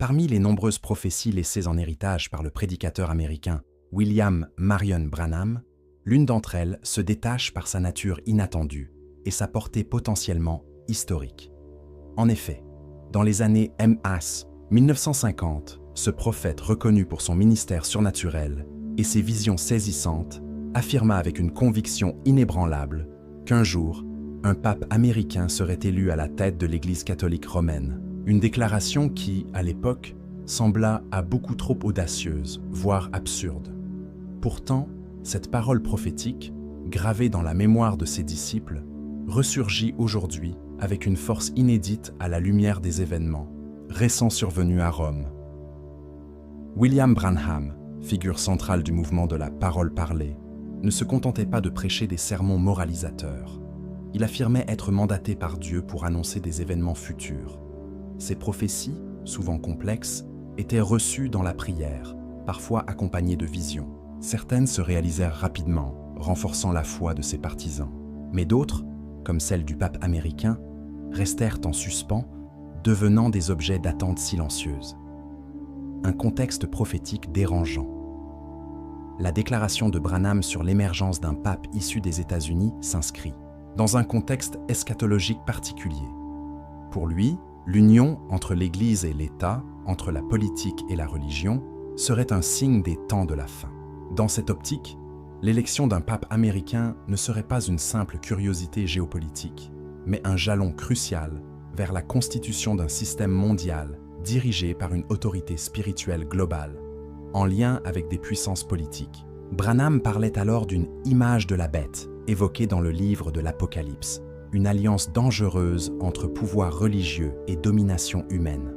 Parmi les nombreuses prophéties laissées en héritage par le prédicateur américain William Marion Branham, l'une d'entre elles se détache par sa nature inattendue et sa portée potentiellement historique. En effet, dans les années M.A.S. 1950, ce prophète reconnu pour son ministère surnaturel et ses visions saisissantes affirma avec une conviction inébranlable qu'un jour, un pape américain serait élu à la tête de l'Église catholique romaine. Une déclaration qui, à l'époque, sembla à beaucoup trop audacieuse, voire absurde. Pourtant, cette parole prophétique, gravée dans la mémoire de ses disciples, ressurgit aujourd'hui avec une force inédite à la lumière des événements récents survenus à Rome. William Branham, figure centrale du mouvement de la parole parlée, ne se contentait pas de prêcher des sermons moralisateurs. Il affirmait être mandaté par Dieu pour annoncer des événements futurs. Ces prophéties, souvent complexes, étaient reçues dans la prière, parfois accompagnées de visions. Certaines se réalisèrent rapidement, renforçant la foi de ses partisans. Mais d'autres, comme celle du pape américain, restèrent en suspens, devenant des objets d'attente silencieuse. Un contexte prophétique dérangeant. La déclaration de Branham sur l'émergence d'un pape issu des États-Unis s'inscrit dans un contexte eschatologique particulier. Pour lui, l'union entre l'Église et l'État, entre la politique et la religion, serait un signe des temps de la fin. Dans cette optique, l'élection d'un pape américain ne serait pas une simple curiosité géopolitique, mais un jalon crucial vers la constitution d'un système mondial dirigé par une autorité spirituelle globale, en lien avec des puissances politiques. Branham parlait alors d'une « image de la bête » évoquée dans le livre de l'Apocalypse, une alliance dangereuse entre pouvoir religieux et domination humaine.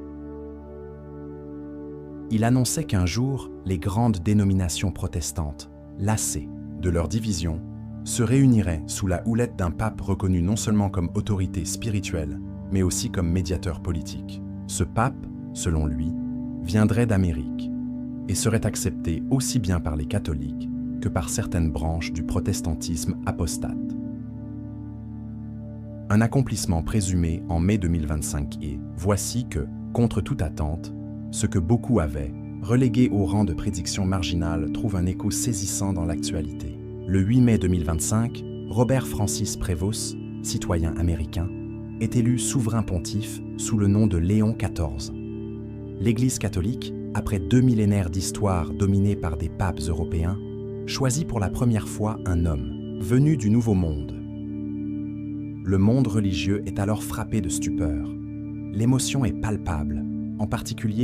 Il annonçait qu'un jour, les grandes dénominations protestantes, lassées de leur division, se réuniraient sous la houlette d'un pape reconnu non seulement comme autorité spirituelle, mais aussi comme médiateur politique. Ce pape, selon lui, viendrait d'Amérique et serait accepté aussi bien par les catholiques que par certaines branches du protestantisme apostate. Un accomplissement présumé en mai 2025 et voici que, contre toute attente, ce que beaucoup avaient, relégué au rang de prédiction marginale, trouve un écho saisissant dans l'actualité. Le 8 mai 2025, Robert Francis Prévost, citoyen américain, est élu souverain pontife sous le nom de Léon XIV. L'Église catholique, après 2 millénaires d'histoire dominée par des papes européens, choisit pour la première fois un homme, venu du Nouveau Monde. Le monde religieux est alors frappé de stupeur. L'émotion est palpable, en particulier